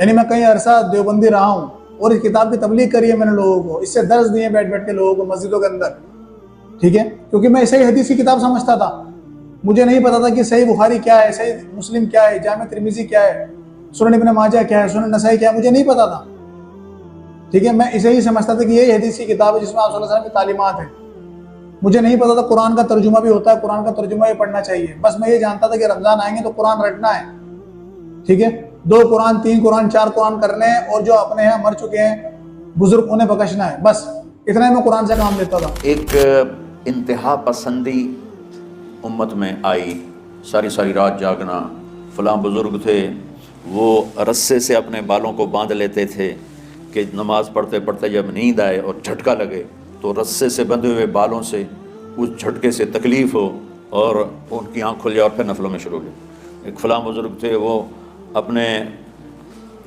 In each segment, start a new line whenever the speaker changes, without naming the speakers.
यानी मैं कई अरसा देवबंदी रहा हूँ और इस किताब की तबलीग करी है मैंने लोगों को, इससे दर्ज दिए बैठ बैठ के लोगों को मस्जिदों के अंदर, ठीक है, क्योंकि मैं सही हदीस की किताब समझता था। मुझे नहीं पता था कि सही बुखारी क्या है, सही मुस्लिम क्या है, जामे तिर्मिजी क्या है, सुनन इब्न माजा क्या है, सुनन नसाई क्या है, मुझे नहीं पता था, ठीक है। मैं इसे ही समझता था कि यही हदीस की किताब है जिसमें आप सल्लल्लाहु अलैहि वसल्लम की तालीमात है। मुझे नहीं पता था कुरान का तर्जुमा भी होता है, कुरान का तर्जुमा भी पढ़ना चाहिए। बस मैं ये जानता था कि रमजान आएंगे तो कुरान रटना है, ठीक है, 2 कुरान 3 कुरान 4 कुरान करने हैं, और जो अपने यहाँ मर चुके हैं बुजुर्ग उन्हें बख्शना है, बस इतना ही मैं कुरान से काम लेता था।
एक इंतहा पसंदी उम्मत में आई, सारी सारी रात जागना। फलां बुज़ुर्ग थे, वो रस्से से अपने बालों को बांध लेते थे कि नमाज पढ़ते पढ़ते जब नींद आए और झटका लगे तो रस्से से बंधे हुए बालों से उस झटके से तकलीफ़ हो और उनकी आँख खुल जाए और फिर नफलों में शुरू हो गए। एक फलां बुज़ुर्ग थे, वो अपने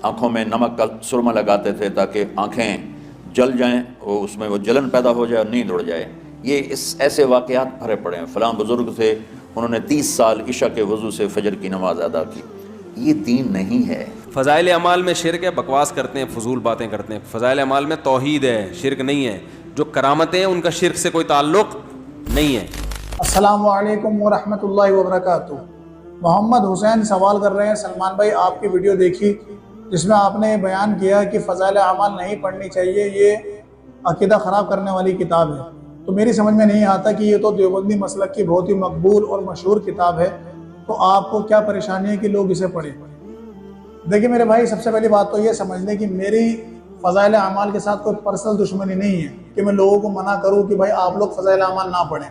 आँखों में नमक का सुरमा लगाते थे ताकि आँखें जल जाएं, वो उसमें वो जलन पैदा हो जाए और नींद उड़ जाए। ये इस ऐसे वाक़यात भरे पड़े हैं। फ़लाँ बुज़ुर्ग थे, उन्होंने 30 साल इशा के वज़ू से फ़जर की नमाज़ अदा की। ये दीन नहीं है।
फ़ज़ाइल अमाल में शिरक है, बकवास करते हैं, फजूल बातें करते हैं। फ़ज़ाइल अमाल में तौहीद है, शिरक नहीं है। जो करामतें हैं उनका शिरक से कोई ताल्लुक़ नहीं है।
अस्सलामु अलैकुम व रहमतुल्लाहि व बरकातुहू। मोहम्मद हुसैन सवाल कर रहे हैं, सलमान भाई आपकी वीडियो देखी जिसमें आपने बयान किया कि फ़ज़ाइल अमाल नहीं पढ़नी चाहिए, ये अक़ीदा ख़राब करने वाली किताब है। तो मेरी समझ में नहीं आता कि ये तो देवबंदी मसलक की बहुत ही मकबूल और मशहूर किताब है, तो आपको क्या परेशानी है कि लोग इसे पढ़ें। देखिए मेरे भाई, सबसे पहली बात तो ये समझ लें कि मेरी फ़ज़ाइल अमाल के साथ कोई पर्सनल दुश्मनी नहीं है कि मैं लोगों को मना करूं कि भाई आप लोग फ़ज़ाइल अमाल ना पढ़ें।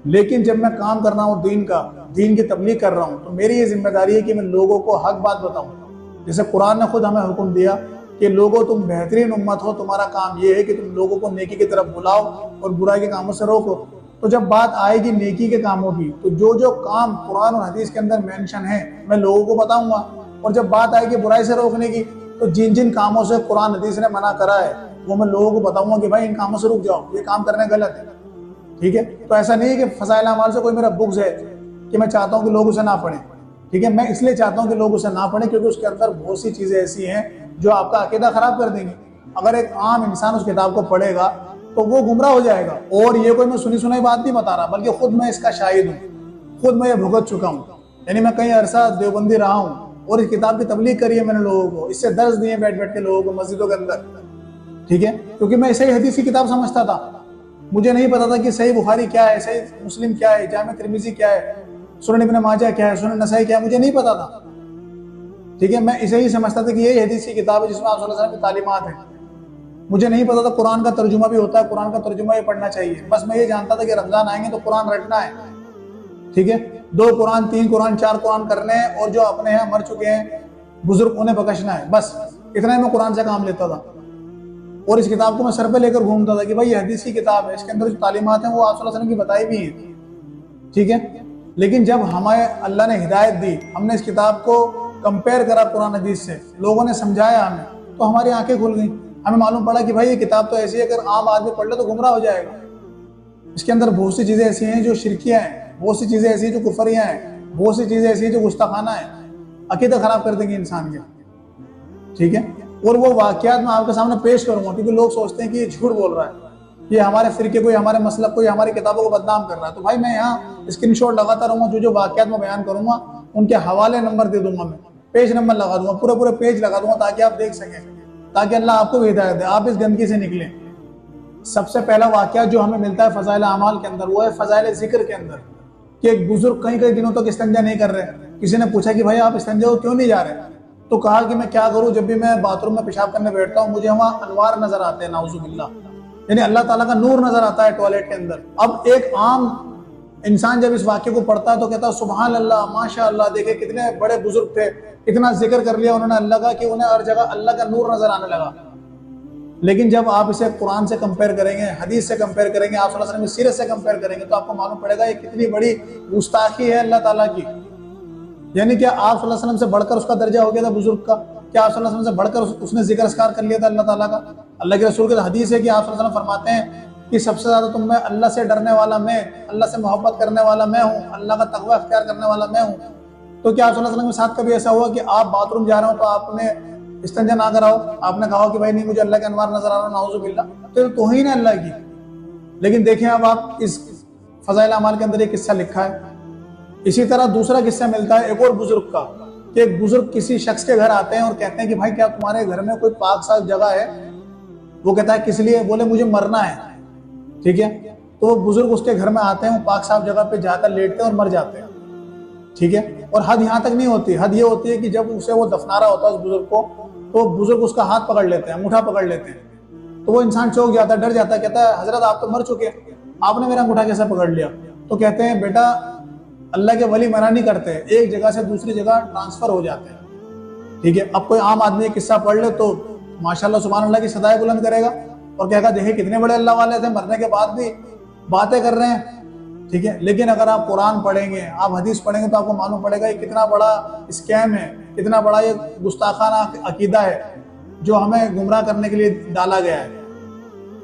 लेकिन जब मैं काम कर रहा हूँ दीन की तबलीग कर रहा हूँ, तो मेरी ये जिम्मेदारी है कि मैं लोगों को हक बात बताऊँ। जैसे कुरान ने खुद हमें हुक्म दिया कि लोगों तुम बेहतरीन उम्मत हो, तुम्हारा काम ये है कि तुम लोगों को नेकी की तरफ बुलाओ और बुराई के कामों से रोको। तो जब बात आएगी नेकी के कामों की, तो जो जो काम कुरान और हदीस के अंदर मेंशन है मैं लोगों को बताऊंगा, और जब बात आएगी बुराई से रोकने की, तो जिन जिन कामों से कुरान हदीस ने मना करा है वो मैं लोगों को बताऊंगा कि भाई इन कामों से रुक जाओ, ये काम करने गलत है, ठीक है। तो ऐसा नहीं है कि फ़ज़ाइल अमाल से कोई मेरा बुग़्ज़ है कि मैं चाहता हूँ कि लोग उसे ना पढ़ें, ठीक है। मैं इसलिए चाहता हूँ कि लोग उसे ना पढ़ें क्योंकि उसके अंदर बहुत सी चीज़ें ऐसी हैं जो आपका अक़ीदा ख़राब कर देंगी। अगर एक आम इंसान उस किताब को पढ़ेगा तो वो गुमराह हो जाएगा। और ये कोई मैं सुनी सुनाई बात नहीं बता रहा, बल्कि खुद मैं इसका शाहिद हूँ, खुद मैं ये भुगत चुका हूँ। यानी मैं कई अरसा देवबंदी रहा हूँ और इस किताब की तबलीग करी है मैंने लोगों को, इससे दर्ज दिए बैठ बैठ के लोगों को मस्जिदों के अंदर, ठीक है, क्योंकि मैं सही हदीस की किताब समझता था। मुझे नहीं पता था कि सही बुखारी क्या है, सही मुस्लिम क्या है, जामे तिर्मिजी क्या है, सुनन इब्न माजा क्या है, सुनन नसाई क्या है, मुझे नहीं पता था, ठीक है। मैं इसे ही समझता था कि यही हदीस की किताब है जिसमें आप सल्लल्लाहु अलैहि वसल्लम की तालीमात है। मुझे नहीं पता था कुरान का तर्जुमा भी होता है, कुरान का तर्जुमा भी पढ़ना चाहिए। बस मैं ये जानता था कि रमजान आएंगे तो कुरान रटना है, ठीक है, 2 कुरान 3 कुरान 4 कुरान करने हैं, और जो अपने यहाँ मर चुके हैं बुजुर्ग उन्हें बख्शना है, बस इतना ही मैं कुरान से काम लेता था। और इस किताब को मैं सर पे लेकर घूमता था कि भाई ये हदीस की किताब है, इसके अंदर जो तालीमात हैं वो आप सल्लल्लाहु अलैहि वसल्लम की बताई भी हैं, ठीक है। लेकिन जब हमें अल्लाह ने हिदायत दी, हमने इस किताब को कंपेयर करा कुरान हदीस से, लोगों ने समझाया हमें, तो हमारी आंखें खुल गई। हमें मालूम पड़ा कि भाई ये किताब तो ऐसी है, अगर आम आदमी पढ़ ले तो गुमराह हो जाएगा। इसके अंदर बहुत सी चीज़ें ऐसी हैं जो शिरकियाँ हैं, बहुत सी चीज़ें ऐसी हैं जो कुफरियाँ हैं, बहुत सी चीज़ें ऐसी हैं जो गुस्ताखाना है, अकीदा ख़राब कर देंगे इंसान के, ठीक है। और वो वाक़यात मैं आपके सामने पेश करूँगा क्योंकि लोग सोचते हैं कि ये झूठ बोल रहा है, ये हमारे फ़िरके को, हमारे मसलक को, हमारी किताबों को बदनाम कर रहा है। तो भाई मैं यहाँ स्क्रीनशॉट लगाता रहूँगा, जो जो वाक़यात मैं बयान करूँगा उनके हवाले नंबर दे दूंगा, मैं पेज नंबर लगा दूंगा, पूरे पेज लगा दूंगा ताकि आप देख सकें, ताकि अल्लाह आपको भी हिदायत दे, आप इस गंदगी से निकलें। सबसे पहला वाक़या जो हमें मिलता है फ़ज़ाइल अमाल के अंदर, वो है फ़ज़ाइल ज़िक्र के अंदर, कि एक बुजुर्ग कई दिनों तक इस्तिंजा नहीं कर रहे। किसी ने पूछा कि भाई आप इस्तिंजा को क्यों नहीं जा रहे, तो कहा कि मैं क्या करूं, जब भी मैं बाथरूम में पेशाब करने बैठता हूं मुझे वहां अनवार नजर आते हैं, नाउज़ुबिल्लाह, यानी अल्लाह ताला का नूर नजर आता है टॉयलेट के अंदर। अब एक आम इंसान जब इस वाक्य को पढ़ता है तो कहता है सुभान अल्लाह, माशा अल्लाह, देखे कितने बड़े बुजुर्ग थे, इतना जिक्र कर लिया उन्होंने अल्लाह का कि उन्हें हर जगह अल्लाह का नूर नजर आने लगा। लेकिन जब आप इसे कुरान से कंपेयर करेंगे, हदीस से कंपेयर करेंगे, आप सल्लल्लाहु अलैहि वसल्लम की सीरत से कंपेयर करेंगे, तो आपको मालूम पड़ेगा ये कितनी बड़ी गुस्ताखी है अल्लाह ताला की। यानी क्या आप सल्लल्लाहु अलैहि वसल्लम से बढ़कर उसका दर्जा हो गया था बुजुर्ग का? क्या आप सल्लल्लाहु अलैहि वसल्लम से बढ़कर उसने जिक्र अस्कार कर लिया था अल्लाह ताला का? अल्लाह के रसूल की हदीस है कि आप सल्लल्लाहु अलैहि वसल्लम फरमाते हैं कि सबसे ज्यादा तुम में अल्लाह से डरने वाला मैं, अल्लाह से मोहब्बत करने वाला मैं हूँ, अल्लाह का तकवा इख्तियार करने वाला मैं हूँ। तो क्या आप सल्लल्लाहु अलैहि वसल्लम के साथ कभी ऐसा हुआ कि आप बाथरूम जा रहे हो तो आपने इस्तिंजा ना कराओ। आपने कहा कि भाई नहीं मुझे अल्लाह के अनवार नजर आ रहा, नाउजुबिल्लाह, तो तौहीन है अल्लाह की। लेकिन देखें अब आप इस फज़ाइल अमाल के अंदर एक किस्सा लिखा है। इसी तरह दूसरा किस्सा मिलता है एक और बुजुर्ग का, कि एक बुजुर्ग किसी शख्स के घर आते हैं और कहते हैं कि भाई क्या तुम्हारे घर में कोई पाक साफ जगह है? वो कहता है किस लिए? बोले मुझे मरना है। ठीक है, तो वो बुजुर्ग उसके घर में आते हैं, वो पाक साफ जगह पे जाकर लेटते हैं और मर जाते हैं। ठीक है, और हद यहाँ तक नहीं होती, हद ये होती है कि जब उसे वो दफना रहा होता है उस बुजुर्ग को, तो बुजुर्ग उसका हाथ पकड़ लेते हैं, अंगूठा पकड़ लेते हैं। तो वो इंसान चौंक जाता है, डर जाता है, कहता है हजरत आप तो मर चुके, आपने मेरा अंगूठा कैसे पकड़ लिया? तो कहते हैं बेटा अल्लाह के वली मना नहीं करते, एक जगह से दूसरी जगह ट्रांसफर हो जाते हैं। ठीक है, अब कोई आम आदमी किस्सा पढ़ ले तो माशाल्लाह सुभान अल्लाह की सदाएं बुलंद करेगा और कहेगा देखे कितने बड़े अल्लाह वाले थे, मरने के बाद भी बातें कर रहे हैं। ठीक है, लेकिन अगर आप कुरान पढ़ेंगे, आप हदीस पढ़ेंगे तो आपको मालूम पड़ेगा ये कितना बड़ा स्कैम है, कितना बड़ा ये गुस्ताखाना अकीदा है जो हमें गुमराह करने के लिए डाला गया है।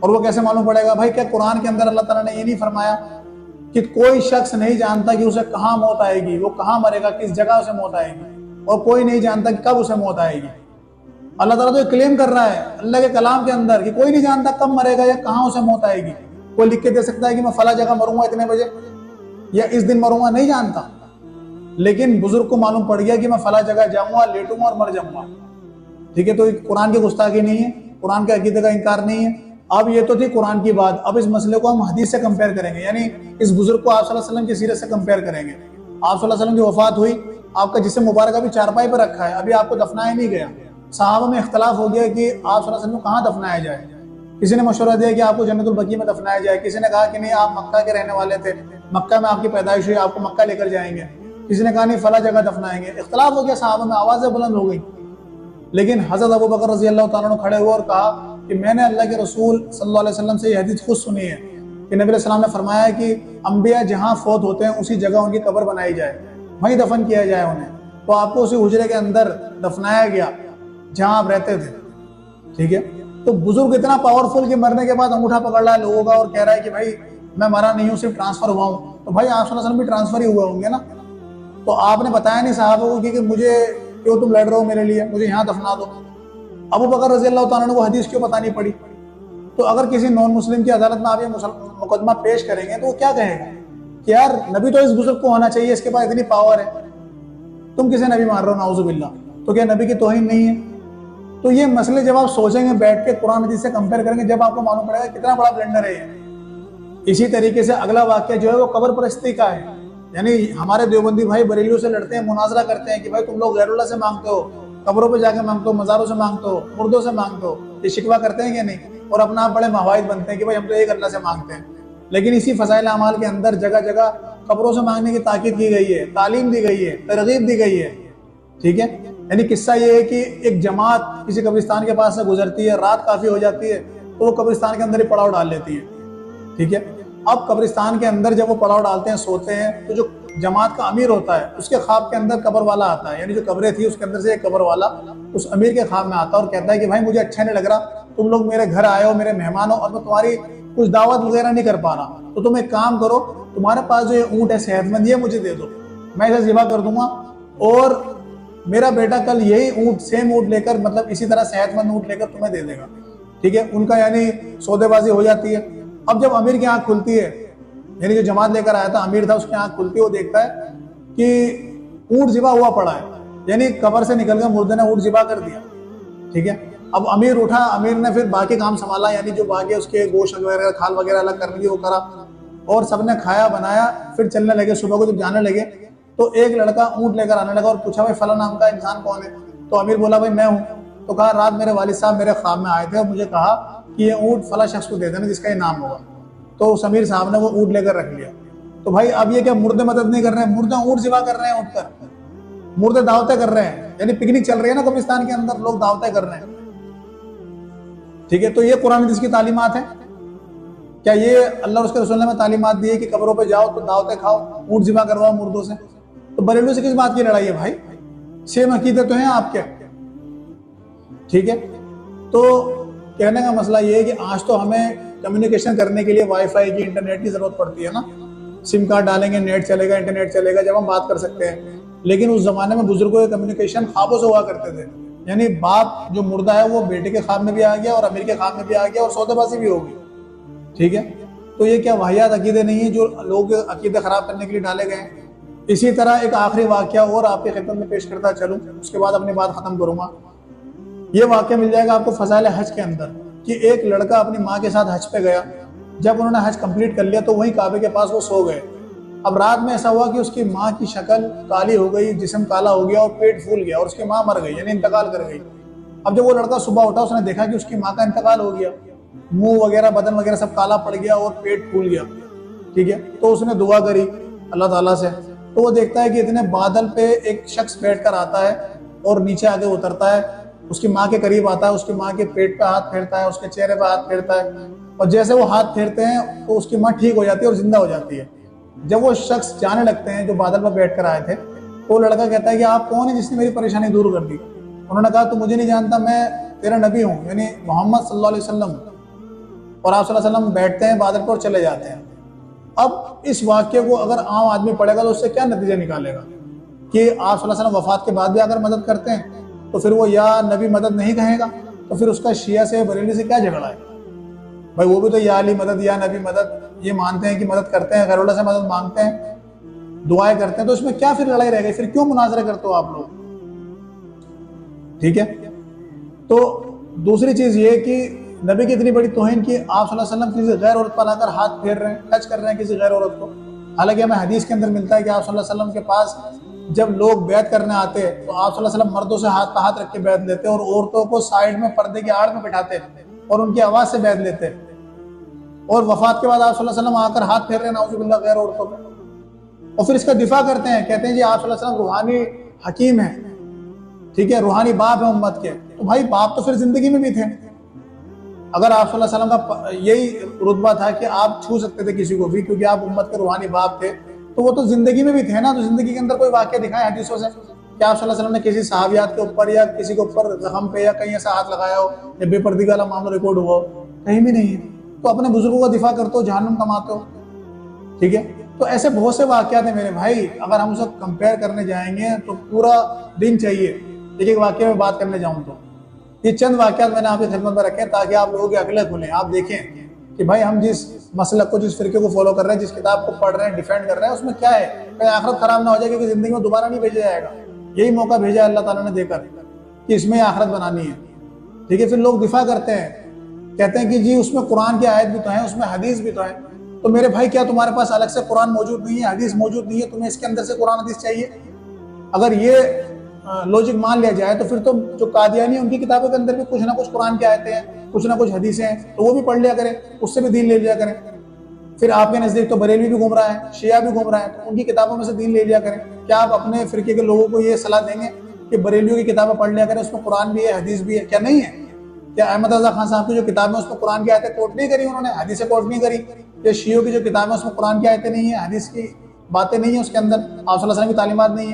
और वो कैसे मालूम पड़ेगा? भाई क्या कुरान के अंदर अल्लाह ताला ने ये नहीं फरमाया कि कोई शख्स नहीं जानता कि उसे कहाँ मौत आएगी, वो कहाँ मरेगा, किस जगह उसे मौत आएगी, और कोई नहीं जानता कि कब उसे मौत आएगी। अल्लाह ताला तो ये क्लेम कर रहा है अल्लाह के कलाम के अंदर कि कोई नहीं जानता कब मरेगा या कहाँ उसे मौत आएगी। कोई लिख के दे सकता है कि मैं फला जगह मरूंगा इतने बजे या इस दिन मरूंगा? नहीं जानता। लेकिन बुजुर्ग को मालूम पड़ गया कि मैं फला जगह जाऊंगा, लेटूंगा और मर जाऊंगा। ठीक है, तो कुरान की गुस्ताखी नहीं है, कुरान के अकीदे का इनकार नहीं है। अब ये तो थी कुरान की बात, अब इस मसले को हम हदीस से कंपेयर करेंगे, यानी इस बुजुर्ग को आप सल्लल्लाहु अलैहि वसल्लम की सीरत से कंपेयर करेंगे। आप सल्लल्लाहु अलैहि वसल्लम की वफात हुई, आपका जिस्म मुबारक अभी चारपाई पर रखा है, अभी आपको दफनाया नहीं गया। सहाबा में इख्तलाफ हो गया कि आप सल्लल्लाहु अलैहि वसल्लम को कहाँ दफनाया जाए। किसी ने मशवरा दिया कि आपको जन्नतुल बकी में दफनाया जाए, किसी ने कहा कि नहीं आप मक्का के रहने वाले थे, मक्का में आपकी पैदाइश हुई, आपको मक्का लेकर जाएंगे, किसी ने कहा नहीं फला जगह दफनाएंगे। इख्तलाफ हो गया, सहाबा में आवाज़ें बुलंद हो गई। लेकिन हज़रत अबू बकर रज़ी अल्लाह तआला अन्हु खड़े हुए और कहा कि मैंने अल्लाह के रसूल सल्लल्लाहु अलैहि वसल्लम से ये हदीस खुद सुनी है कि नबी सल्लल्लाहु अलैहि वसल्लम ने फरमाया कि अंबिया जहाँ फौत होते हैं उसी जगह उनकी कब्र बनाई जाए, वहीं दफन किया जाए उन्हें। तो आपको उसी हुजरे के अंदर दफनाया गया जहाँ आप रहते थे। ठीक है, तो बुजुर्ग इतना पावरफुल कि मरने के बाद अंगूठा पकड़ रहा है लोगों का और कह रहा है कि भाई मैं मरा नहीं हूँ, सिर्फ ट्रांसफर हुआ हूँ। तो भाई आप सल्लल्लाहु अलैहि वसल्लम भी ट्रांसफर ही हुए होंगे ना, तो आपने बताया नहीं साहब को कि मुझे क्यों तुम लड़ रहे हो मेरे लिए, मुझे यहाँ दफना दो। अबू बकर रज़ी अल्लाह तआला अन्हु को हदीस क्यों बतानी पड़ी? तो अगर किसी नॉन मुस्लिम की अदालत में आप ये मुकदमा पेश करेंगे तो वो क्या कहेगा कि यार नबी तो इस बुजुर्ग को होना चाहिए, इसके पास इतनी पावर है, तुम किसे नबी मान रहे हो नाउजुबिल्लाह, तो क्या नबी की तौहीन नहीं है? तो ये मसले जब आप सोचेंगे बैठ के कुरान हदीस से कंपेयर करेंगे, जब आपको मालूम पड़ेगा कितना बड़ा ब्लेंडर है ये। इसी तरीके से अगला वाक्य जो है वो कब्र परस्ती का है। यानी हमारे देवबंदी भाई बरेलियों से लड़ते हैं, मुनाजरा करते हैं कि भाई तुम लोग गैरुल्लाह से मांगते हो, कब्रों पे जाके मांगते हो, मज़ारों से मांगते हो, मुर्दों से मांगते हो, ये शिकवा करते हैं कि नहीं? और अपना आप बड़े मवाहिद बनते हैं कि भाई हम तो एक अल्लाह से मांगते हैं। लेकिन इसी फज़ाइल अमाल के अंदर जगह जगह कब्रों से मांगने की ताकीद की गई है, तालीम दी गई है, तरगीब दी गई है। ठीक है, यानी किस्सा ये है कि एक जमात किसी कब्रिस्तान के पास से गुजरती है, रात काफ़ी हो जाती है तो वो कब्रिस्तान के अंदर ही पड़ाव डाल लेती है। ठीक है, अब कब्रिस्तान के अंदर जब वो पड़ाव डालते हैं, सोते हैं, तो जो जमात का अमीर होता है उसके ख्वाब के अंदर कब्र वाला आता है, यानी जो कब्रें थी उसके अंदर से एक कब्र वाला उस अमीर के ख्वाब में आता है और कहता है कि भाई मुझे अच्छा नहीं लग रहा, तुम लोग मेरे घर आए हो, मेरे मेहमान हो, और मैं तुम्हारी कुछ दावत वगैरह नहीं कर पा रहा, तो तुम एक काम करो, तुम्हारे पास जो ये ऊँट है सेहतमंद, ये मुझे दे दो, मैं इसे ज़िबा कर दूंगा और मेरा बेटा कल यही ऊँट, सेम ऊँट लेकर, मतलब इसी तरह सेहतमंद ऊँट लेकर तुम्हें दे देगा। ठीक है, उनका यानी सौदेबाजी हो जाती है। अब जब अमीर की आंख खुलती है, यानी जो जमात लेकर आया था अमीर था, उसकी आंख खुलती है, वो देखता है कि ऊँट ज़िबा हुआ पड़ा है, यानी कब्र से निकल कर मुर्दे ने ऊँट ज़िबा कर दिया। ठीक है, अब अमीर उठा, अमीर ने फिर बाकी काम संभाला, यानी जो बाकी उसके गोश्त वगैरह, खाल वगैरह अलग करने की वो करा, और सबने खाया बनाया, फिर चलने लगे। सुबह को जब जाने लगे तो एक लड़का ऊँट लेकर आने लगा और पूछा भाई फला नाम का इंसान कौन है? तो अमीर बोला भाई मैं हूँ। तो कहा रात मेरे वालिद साहब मेरे ख्वाब में आए थे और मुझे कहा कि ये ऊँट फला शख्स को दे देना जिसका ये नाम होगा। तो उस अमीर साहब ने वो ऊँट लेकर रख लिया। तो भाई अब ये क्या मुर्दे मदद नहीं कर रहे हैं, मुर्दे ऊँट ज़िबा कर रहे हैं, उठकर मुर्दे दावतें कर रहे हैं, यानी पिकनिक चल रही है ना कब्रिस्तान के अंदर, लोग दावतें कर रहे हैं। ठीक है, तो ये कुरान हदीस की तालीमात है क्या? ये अल्लाह और उसके रसूल ने तालीमात दी है कि कब्रों पे जाओ तो दावतें खाओ, ऊँट ज़िबा करवाओ मुर्दों से? तो बरेलू से किस बात की लड़ाई है भाई? सेम अकीदत तो है आपके। ठीक है, तो कहने का मसला ये है कि आज तो हमें कम्युनिकेशन करने के लिए वाईफाई की, इंटरनेट की जरूरत पड़ती है ना, सिम कार्ड डालेंगे, नेट चलेगा, इंटरनेट चलेगा, जब हम बात कर सकते हैं। लेकिन उस जमाने में बुजुर्गों के कम्युनिकेशन ख्वाबों से हुआ करते थे। यानी बाप जो मुर्दा है वो बेटे के ख्वाब में भी आ गया और अमीर के ख्वाब में भी आ गया और सौदेबाजी भी होगी। ठीक है, तो ये क्या वाहियात अकीदे नहीं है जो लोग अकीदे खराब करने के लिए डाले गए हैं। इसी तरह एक आखिरी वाकया और आपके खिदमत में पेश करता चलूं, उसके बाद अपनी बात खत्म करूंगा। ये वाकया मिल जाएगा आपको फज़ाइल हज के अंदर कि एक लड़का अपनी माँ के साथ हज पे गया। जब उन्होंने हज कंप्लीट कर लिया तो वहीं काबे के पास वो सो गए। अब रात में ऐसा हुआ कि उसकी माँ की शक्ल काली हो गई, जिस्म काला हो गया और पेट फूल गया और उसकी माँ मर गई, यानी इंतकाल कर गई। अब जब वो लड़का सुबह उठा उसने देखा कि उसकी माँ का इंतकाल हो गया, मुंह वगैरह बदन वगैरह सब काला पड़ गया और पेट फूल गया। ठीक है, तो उसने दुआ करी अल्लाह ताला से। तो वो देखता है कि इतने बादल पे एक शख्स बैठ कर आता है और नीचे आगे उतरता है, उसकी माँ के करीब आता है, उसकी माँ के पेट पे हाथ फेरता है, उसके चेहरे पे हाथ फेरता है और जैसे वो हाथ फेरते हैं तो उसकी माँ ठीक हो जाती है और जिंदा हो जाती है। जब वो शख्स जाने लगते हैं जो बादल पर बैठ कर आए थे, तो लड़का कहता है कि आप कौन है जिसने मेरी परेशानी दूर कर दी। उन्होंने कहा, तू मुझे नहीं जानता, मैं तेरा नबी हूँ, यानी मोहम्मद सल्लल्लाहु अलैहि वसल्लम। और आप सल्लल्लाहु अलैहि वसल्लम बैठते हैं बादल पर और चले जाते हैं। अब इस वाक्य को अगर आम आदमी पढ़ेगा तो उससे क्या नतीजा निकालेगा कि आप सल्लल्लाहु अलैहि वसल्लम वफात के बाद भी अगर मदद करते हैं तो फिर वो या नबी मदद नहीं कहेगा, तो फिर उसका शिया से बरेली से क्या झगड़ा है भाई। वो भी तो या अली मदद या नबी मदद ये मानते हैं कि मदद करते हैं, गैरुल्लाह से मदद मांगते हैं, दुआएं करते हैं, तो इसमें क्या फिर लड़ाई रह गई, फिर क्यों मुनाजरा करते हो आप लोग। ठीक है, तो दूसरी चीज ये कि नबी की इतनी बड़ी तौहीन की आप सल्लल्लाहु अलैहि वसल्लम किसी गैर औरत पर आकर हाथ फेर रहे हैं, टच कर रहे हैं किसी गैर औरत को। हालांकि हमें हदीस के अंदर मिलता है कि आप सल्लल्लाहु अलैहि वसल्लम के पास जब लोग बैत करने आते तो आप सल्लल्लाहु अलैहि वसल्लम मर्दों से हाथ पे हाथ रख के बैत लेते और औरतों को साइड में पर्दे की आड़ में बिठाते और उनकी आवाज से बैत लेते। और वफात के बाद आप सल्लल्लाहु अलैहि वसल्लम आकर हाथ फेर रहे हैं नाउजुबिल्लाह गैर औरतों पे, और फिर इसका दिफा करते हैं, कहते हैं जी आप सल्लल्लाहु अलैहि वसल्लम रूहानी हकीम है, ठीक है, रूहानी बाप है उम्मत के। तो भाई बाप तो फिर जिंदगी में भी थे। अगर आप सल्लल्लाहु अलैहि वसल्लम का यही रुतबा था कि आप छू सकते थे किसी को भी क्योंकि आप उम्मत के रूहानी बाप थे, तो वो तो जिंदगी में भी थे ना। तो जिंदगी के अंदर कोई वाक्य दिखाए हदीसों से कि आप सल्लल्लाहु अलैहि वसल्लम ने किसी सहाबियात के ऊपर या किसी के ऊपर जख्म पे या कहीं ऐसा हाथ लगाया हो या बेपर्दगी वाला मामला रिकॉर्ड हुआ हो, कहीं भी नहीं है। तो अपने बुजुर्गों का दिफा करते हो, जहन्नुम कमाते हो। ठीक है, तो ऐसे बहुत से वाकयात हैं मेरे भाई, अगर हम उसे कंपेयर करने जाएंगे तो पूरा दिन चाहिए एक एक वाक्य में बात करने जाऊं तो। ये चंद वाकयात मैंने आपकी खिदमत में रखे ताकि आप लोगों की अकलें खुलें, आप देखें कि भाई हम जिस मसलक को, जिस फिरके को फॉलो कर रहे हैं, जिस किताब को पढ़ रहे हैं, डिफेंड कर रहे हैं, उसमें क्या है, कहीं आखिरत खराब ना हो जाए क्योंकि जिंदगी में दोबारा नहीं भेजा जाएगा। यही मौका भेजा अल्लाह ताला ने देकर कि इसमें आखिरत बनानी है। ठीक है, फिर लोग दिफा करते हैं, कहते हैं कि जी उसमें कुरान की आयत भी तो है, उसमें हदीस भी तो है। तो मेरे भाई क्या तुम्हारे पास अलग से कुरान मौजूद नहीं है, हदीस मौजूद नहीं है, तुम्हें इसके अंदर से कुरान हदीस चाहिए? अगर ये लॉजिक मान लिया जाए तो फिर तो जो कादियानी है उनकी किताबों के अंदर भी कुछ ना कुछ कुरान की आयतें हैं, कुछ ना कुछ हदीसें हैं, तो वो भी पढ़ लिया करें, उससे भी दीन ले लिया करें। फिर आपके नजदीक तो बरेलवी भी घूम रहा है, शिया भी घूम रहा है, तो उनकी किताबों में से दीन ले लिया करें। क्या आप अपने फिरके के लोगों को ये सलाह देंगे कि बरेलियों की किताबें पढ़ लिया करें, उसमें कुरान भी है, हदीस भी है? क्या नहीं है? क्या अहमद रजा खान साहब की जो किताब है उसमें कुरान की आयतें कोट नहीं करी उन्होंने, हदीसें कोट नहीं करी? या शियों की जो किताब है उसमें कुरान की आयतें नहीं है, हदीस की बातें नहीं है उसके अंदर, आप सल्लल्लाहु अलैहि वसल्लम की तालीमात नहीं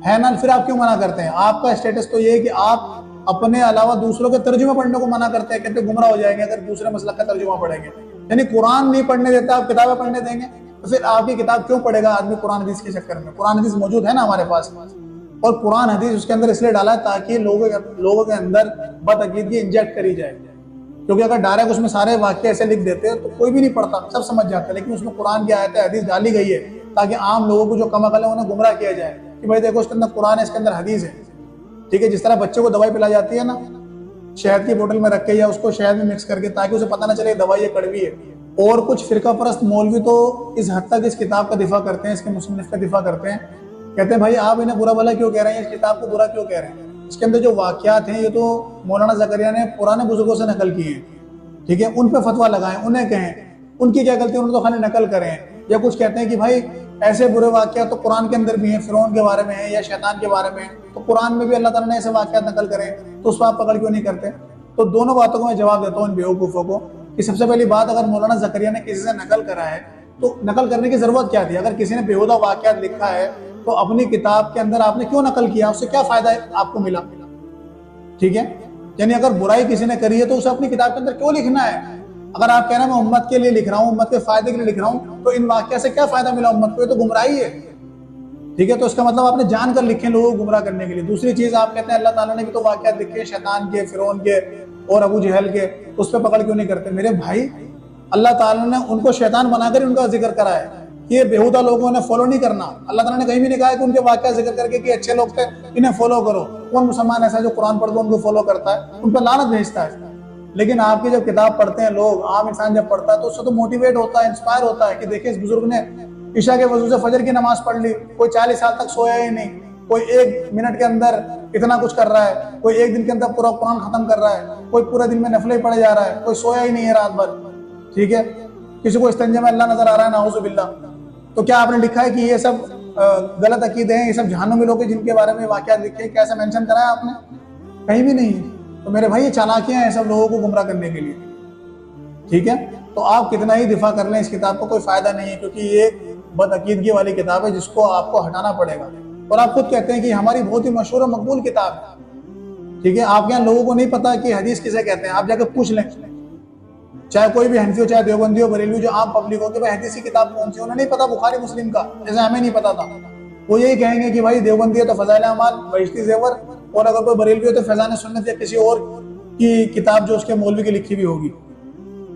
है ना? फिर आप क्यों मना करते हैं? आपका स्टेटस तो ये है कि आप अपने अलावा दूसरों के तर्जुमे पढ़ने को मना करते हैं, कहते गुमराह हो जाएंगे अगर दूसरे मसलक का तर्जुमा पढ़ेंगे। यानी कुरान नहीं पढ़ने देता, आप किताबें पढ़ने देंगे, तो फिर आपकी किताब क्यों पढ़ेगा आदमी कुरान हदीस के चक्कर में? कुरान हदीस मौजूद है ना हमारे पास, और कुरान हदीस उसके अंदर इसलिए डाला है ताकि लोगों के अंदर बदअकीदगी इंजेक्ट करी जाए। क्योंकि अगर डायरेक्ट उसमें सारे वाक्य ऐसे लिख देते हैं तो कोई भी नहीं पढ़ता, सब समझ जाता है। लेकिन उसमें कुरान की आयतें हदीस डाली गई है ताकि आम लोगों को जो कम अकल है उन्हें गुमराह किया जाए कि भाई देखो इसके अंदर कुरान है, इसके अंदर हदीस है। ठीक है, जिस तरह बच्चे को दवाई पिलाई जाती है ना शहद की बोतल में रख के या उसको शहद में मिक्स करके, ताकि उसे पता ना चले दवाई ये कड़वी है। और कुछ फिरका परस्त मौलवी तो इस हद तक इस किताब का दिफा करते हैं, इसके मुसन्निफ का दिफा करते हैं, कहते हैं भाई आप इन्हें बुरा भला क्यों कह रहे हैं, इस किताब को बुरा क्यों कह रहे हैं? इसके अंदर जो वाकयात हैं ये तो मौलाना ज़करिया ने पुराने बुजुर्गों से नकल किए हैं। ठीक है, उन पे फतवा लगाएं, उन्हें कहें उनकी क्या गलती, उन्होंने तो खाली नकल करें। या कुछ कहते हैं कि भाई ऐसे बुरे वाकयात तो कुरान के अंदर भी हैं, फिरौन के बारे में है या शैतान के बारे में, तो कुरान में भी अल्लाह ताला ने ऐसे वाकयात नकल करें, तो उस पर आप पकड़ क्यों नहीं करते? तो दोनों बातों को मैं जवाब देता हूँ इन बेवकूफ़ों को कि सबसे पहली बात, अगर मौलाना ज़करिया ने किसी से नकल करा है तो नकल करने की जरूरत क्या थी? अगर किसी ने बेहुदा वाकयात लिखा है तो अपनी किताब के अंदर आपने क्यों नकल किया? उससे क्या फायदा आपको मिला? ठीक है, यानी अगर बुराई किसी ने करी है तो उसे अपनी किताब के अंदर क्यों लिखना है? अगर आप कह रहे हैं मैं उम्मत के लिए लिख रहा हूँ, उम्मत के फायदे के लिए लिख रहा हूँ, तो इन वाकया से क्या फायदा मिला उम्मत को? ये तो गुमराही है। ठीक है, तो इसका मतलब आपने जानकर लिखे लोगों को गुमराह करने के लिए। दूसरी चीज आप कहते हैं अल्लाह ताला ने भी तो वाक़यात लिखे शैतान के, फिरौन के और अबू जहल के, उस पर पकड़ क्यों नहीं करते? मेरे भाई, अल्लाह ताला ने उनको शैतान बनाकर उनका जिक्र करा है। ये बेहुदा लोगों ने फॉलो नहीं करना। अल्लाह ताला ने कहीं भी नहीं कहा है कि उनके वाक़यात जिक्र करके कि अच्छे लोग थे इन्हें फॉलो करो। कौन मुसलमान ऐसा जो कुरान पढ़ के उनको फॉलो करता है? उन पर लानत भेजता है। लेकिन आपकी जब किताब पढ़ते हैं लोग, आम इंसान जब पढ़ता है तो उससे तो मोटिवेट होता है, इंस्पायर होता है कि देखिए इस बुजुर्ग ने ईशा के वजू से फजर की नमाज पढ़ ली, कोई 40 साल तक सोया ही नहीं, कोई 1 मिनट के अंदर इतना कुछ कर रहा है, कोई 1 दिन के अंदर पूरा कुरान खत्म कर रहा है, कोई पूरे दिन में नफले पढ़े जा रहा है, कोई सोया ही नहीं है रात भर। ठीक है, किसी को इस्तिंजा में अल्लाह नजर आ रहा है, नाउज़ु बिल्लाह। तो क्या आपने लिखा है कि ये सब गलत अकीदे हैं, ये सब जहन्नुमी लोग हैं जिनके बारे में वाक़यात लिखे हैं? कैसे मेंशन करा है आपने? कहीं भी नहीं। तो मेरे भाई ये चालाकियां हैं सब लोगों को गुमराह करने के लिए। ठीक है, तो आप कितना ही दिफा कर लें इस किताब का कोई फायदा नहीं है, क्योंकि ये बदअकीदगी वाली किताब है जिसको आपको हटाना पड़ेगा। और आप खुद कहते हैं कि हमारी बहुत ही मशहूर और मकबूल किताब है। ठीक है, आपके यहाँ लोगों को नहीं पता कि हदीस किसे कहते हैं। आप जाकर पूछ लें, चाहे कोई भी हनफी हो, चाहे देवबंदी हो, बरेलवी, जो आम पब्लिक हो, कि भाई हदीस की किताब कौन सी, उन्हें नहीं पता बुखारी मुस्लिम का, जैसे हमें नहीं पता था। वो यही कहेंगे कि भाई देवबंदी है तो फज़ाइल अमाल, बहिश्ती ज़ेवर, और अगर कोई बरेलवी हो तो फैज़ान सुन्नत या किसी और की किताब जो उसके मौलवी की लिखी भी होगी।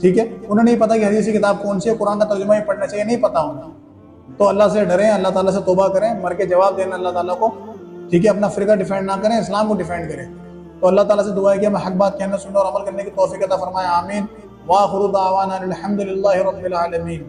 ठीक है, उन्हें नहीं पता कि हदीस की किताब कौन सी है, कुरान का तर्जुमा ही पढ़ना चाहिए, नहीं पता उन्हें। तो अल्लाह से डरें, अल्लाह ताला से तौबा करें, मर के जवाब देना अल्लाह ताला को। ठीक है, अपना फ़िरका डिफेंड ना करें, इस्लाम को डिफेंड करें। तो अल्लाह ताला से दुआ है कि हमें हक बात कहना, सुनने और अमल करने की तौफीक अता फरमाए। आमीन। व आखिरु दावाना अनिल हम्दुलिल्लाहि रब्बिल आलमीन।